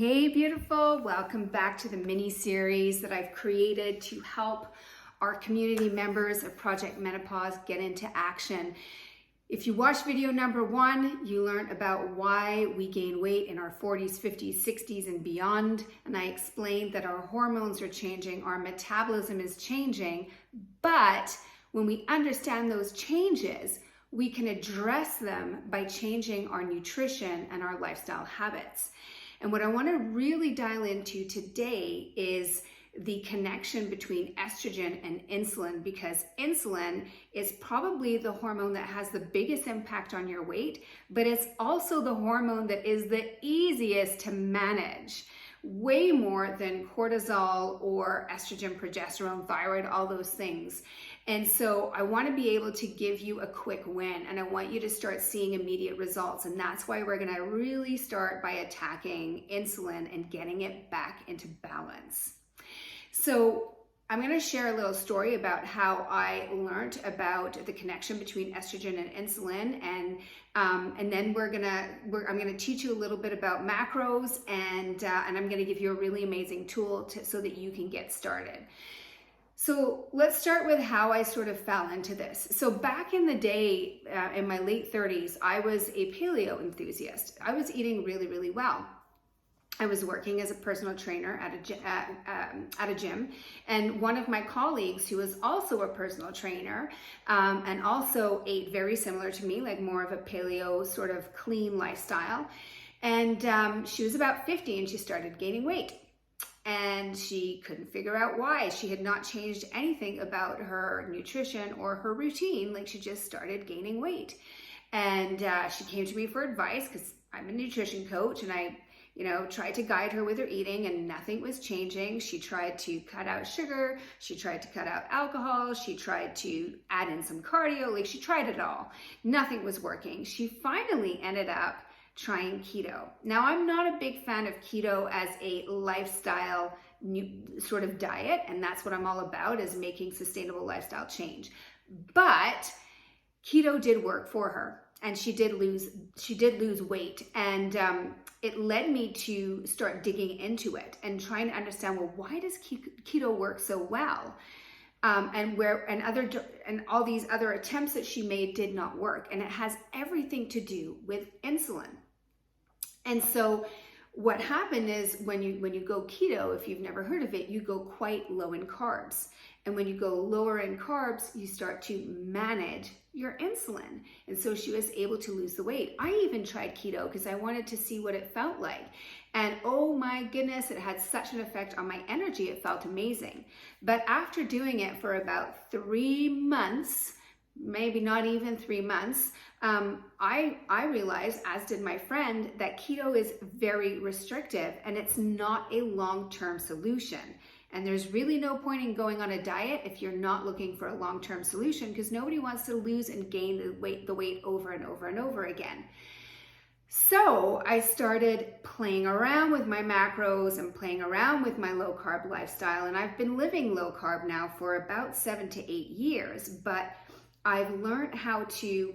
Hey beautiful, welcome back to the mini series that I've created to help our community members of Project Menopause get into action. If you watched video number 1, you learned about why we gain weight in our 40s, 50s, 60s, and beyond. And I explained that our hormones are changing, our metabolism is changing, but when we understand those changes, we can address them by changing our nutrition and our lifestyle habits. And what I want to really dial into today is the connection between estrogen and insulin, because insulin is probably the hormone that has the biggest impact on your weight, but it's also the hormone that is the easiest to manage, way more than cortisol or estrogen, progesterone, thyroid, all those things. And so I want to be able to give you a quick win, and I want you to start seeing immediate results. And that's why we're going to really start by attacking insulin and getting it back into balance. So I'm going to share a little story about how I learned about the connection between estrogen and insulin, and then I'm going to teach you a little bit about macros, and I'm going to give you a really amazing tool so that you can get started. So let's start with how I sort of fell into this. So back in the day, in my late 30s, I was a paleo enthusiast. I was eating really, really well. I was working as a personal trainer at a gym, and one of my colleagues, who was also a personal trainer and also ate very similar to me, like more of a paleo sort of clean lifestyle, and she was about 50 and she started gaining weight. And she couldn't figure out why. She had not changed anything about her nutrition or her routine. Like, she just started gaining weight. And she came to me for advice because I'm a nutrition coach, and I tried to guide her with her eating, and nothing was changing. She tried to cut out sugar. She tried to cut out alcohol. She tried to add in some cardio. Like, she tried it all. Nothing was working. She finally ended up trying keto. Now, I'm not a big fan of keto as a lifestyle sort of diet, and that's what I'm all about, is making sustainable lifestyle change. But keto did work for her, and she did lose weight, and it led me to start digging into it and trying to understand, well, why does keto work so well? And all these other attempts that she made did not work, and it has everything to do with insulin. And so what happened is, when you go keto, if you've never heard of it, you go quite low in carbs. And when you go lower in carbs, you start to manage your insulin. And so she was able to lose the weight. I even tried keto because I wanted to see what it felt like. And oh my goodness, it had such an effect on my energy. It felt amazing. But after doing it for about 3 months, maybe not even 3 months, I realized, as did my friend, that keto is very restrictive and it's not a long-term solution. And there's really no point in going on a diet if you're not looking for a long-term solution, because nobody wants to lose and gain the weight over and over and over again. So I started playing around with my macros and playing around with my low-carb lifestyle, and I've been living low-carb now for about 7 to 8 years, but I've learned how to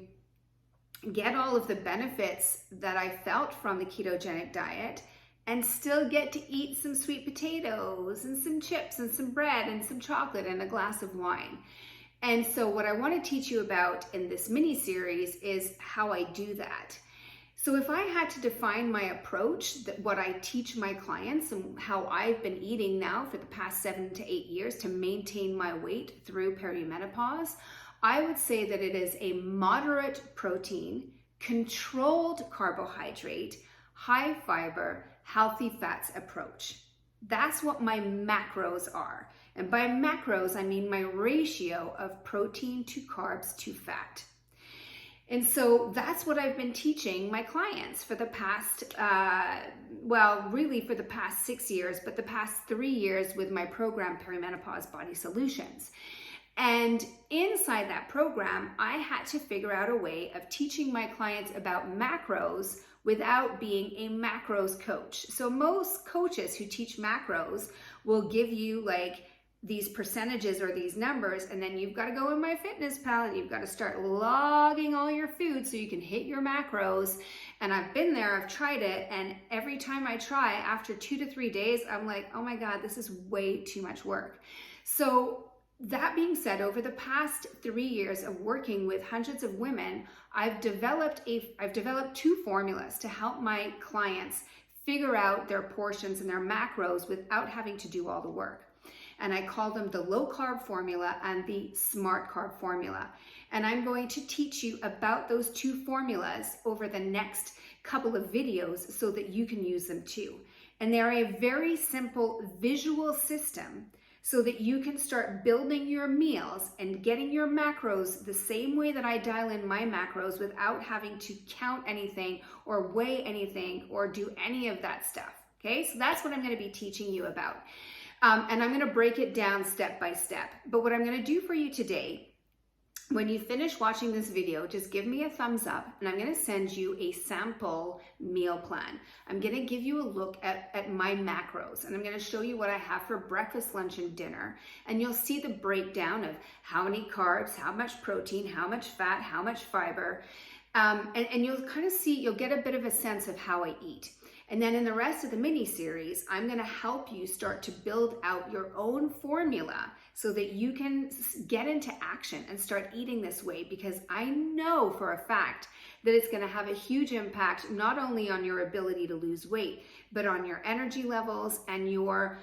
get all of the benefits that I felt from the ketogenic diet and still get to eat some sweet potatoes and some chips and some bread and some chocolate and a glass of wine. And so what I want to teach you about in this mini series is how I do that. So if I had to define my approach, what I teach my clients and how I've been eating now for the past 7 to 8 years to maintain my weight through perimenopause, I would say that it is a moderate protein, controlled carbohydrate, high fiber, healthy fats approach. That's what my macros are. And by macros, I mean my ratio of protein to carbs to fat. And so that's what I've been teaching my clients for the past, really for the past 6 years, but the past 3 years with my program, Perimenopause Body Solutions. And inside that program, I had to figure out a way of teaching my clients about macros without being a macros coach. So most coaches who teach macros will give you like these percentages or these numbers, and then you've got to go in MyFitnessPal and you've got to start logging all your food so you can hit your macros. And I've been there, I've tried it, and every time I try, after 2 to 3 days, I'm like, oh my God, this is way too much work. So that being said, over the past 3 years of working with hundreds of women, I've developed 2 formulas to help my clients figure out their portions and their macros without having to do all the work. And I call them the low carb formula and the smart carb formula. And I'm going to teach you about those 2 formulas over the next couple of videos so that you can use them too. And they're a very simple visual system so that you can start building your meals and getting your macros the same way that I dial in my macros without having to count anything or weigh anything or do any of that stuff. Okay, so that's what I'm going to be teaching you about. And I'm going to break it down step by step. But what I'm going to do for you today, when you finish watching this video, just give me a thumbs up and I'm going to send you a sample meal plan. I'm going to give you a look at my macros and I'm going to show you what I have for breakfast, lunch, and dinner. And you'll see the breakdown of how many carbs, how much protein, how much fat, how much fiber. And you'll kind of see, you'll get a bit of a sense of how I eat. And then in the rest of the mini series, I'm going to help you start to build out your own formula so that you can get into action and start eating this way, because I know for a fact that it's going to have a huge impact not only on your ability to lose weight, but on your energy levels and your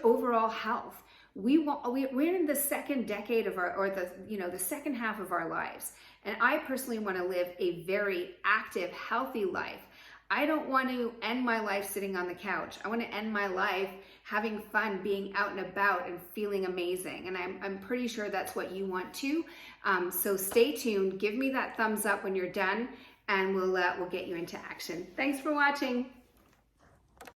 overall health. We're in the second decade of the second half of our lives. And I personally want to live a very active, healthy life. I don't want to end my life sitting on the couch. I want to end my life having fun, being out and about and feeling amazing. And I'm pretty sure that's what you want too. So stay tuned. Give me that thumbs up when you're done and we'll get you into action. Thanks for watching.